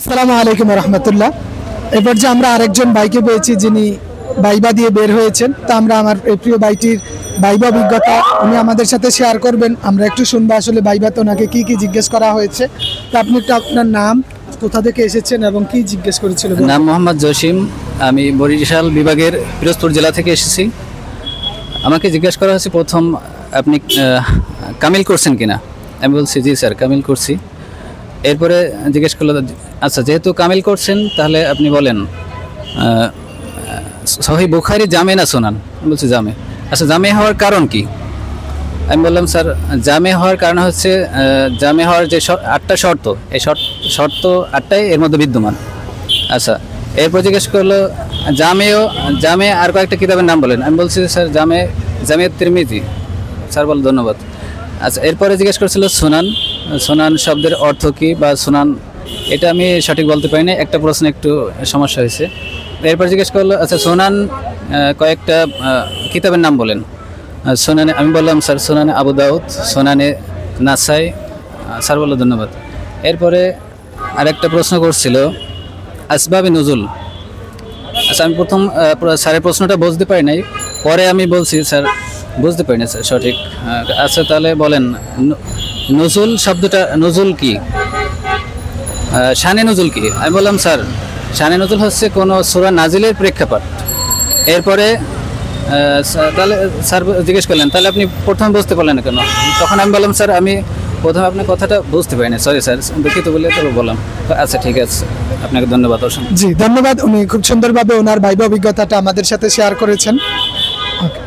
আসসালামু আলাইকুম রহমতুল্লাহ। এবার যে আমরা আরেকজন ভাইকে পেয়েছি যিনি ভাইবা দিয়ে বের হয়েছেন, তা আমরা আমার এই প্রিয় ভাইটির ভাইবা অভিজ্ঞতা উনি আমাদের সাথে শেয়ার করবেন। আমরা একটু শুনবো আসলে ভাইবাতে ওনাকে কি কি জিজ্ঞেস করা হয়েছে। তা আপনি একটু আপনার নাম, কোথা থেকে এসেছেন এবং কি জিজ্ঞেস করেছিল? নাম মোহাম্মদ জসিম, আমি বরিশাল বিভাগের পিরোজপুর জেলা থেকে এসেছি। আমাকে জিজ্ঞেস করা হয়েছে প্রথম, আপনি কামিল করছেন কিনা। আমি বলছি জি স্যার কামিল করছি। এরপরে জিজ্ঞেস করলো, আচ্ছা যেহেতু কামিল করছেন তাহলে আপনি বলেন সহিহ বুখারী জামে না সুনান। আমি বলছি জামে। আচ্ছা জামে হওয়ার কারণ কি? আমি বললাম স্যার জামে হওয়ার কারণ হচ্ছে জামে হওয়ার যে 8টা শর্ত, এই শর্ত 8টাই এর মধ্যে বিদ্যমান। আচ্ছা এরপর জিজ্ঞেস করলো জামে আর কয়েকটা কিতাবের নাম বলেন। আমি বলছি স্যার জামে তিরমিজি। স্যার বল ধন্যবাদ। আচ্ছা এরপরে জিজ্ঞেস করছিল সুনান শব্দের অর্থ কী বা সুনান, এটা আমি সঠিক বলতে পারি না, একটা প্রশ্ন একটু সমস্যা হয়েছে। এরপর জিজ্ঞেস করলো আচ্ছা সুনান কয়েকটা কিতাবের নাম বলেন। সুনানে আমি বললাম স্যার সুনানে আবু দাউদ, সুনানে নাসাই। স্যার বললো ধন্যবাদ। এরপরে আরেকটা প্রশ্ন করছিল আসবাবে নুজুল। আচ্ছা আমি প্রথম স্যারের প্রশ্নটা বুঝতে পারি নাই, পরে আমি বলছি স্যার বুঝতে পারি না স্যার সঠিক। আচ্ছা তাহলে বলেন নজুল শব্দটা, নজুল কি, শানে নজুল কি? আমি বললাম স্যার শানে নজুল হচ্ছে কোনো সূরা নাজিলের প্রেক্ষাপট। এরপরে তাহলে স্যার জিজ্ঞেস করলেন তাহলে আপনি প্রথমে বুঝতে পারলেন না কেন? তখন আমি বললাম স্যার আমি প্রথমে আপনার কথাটা বুঝতে পারিনি, সরি স্যার দুঃখিত বলে তবে বললাম। আচ্ছা ঠিক আছে, আপনাকে ধন্যবাদ। জি ধন্যবাদ। উনি খুব সুন্দরভাবে ওনার ভাইবা অভিজ্ঞতাটা আমাদের সাথে শেয়ার করেছেন। ওকে।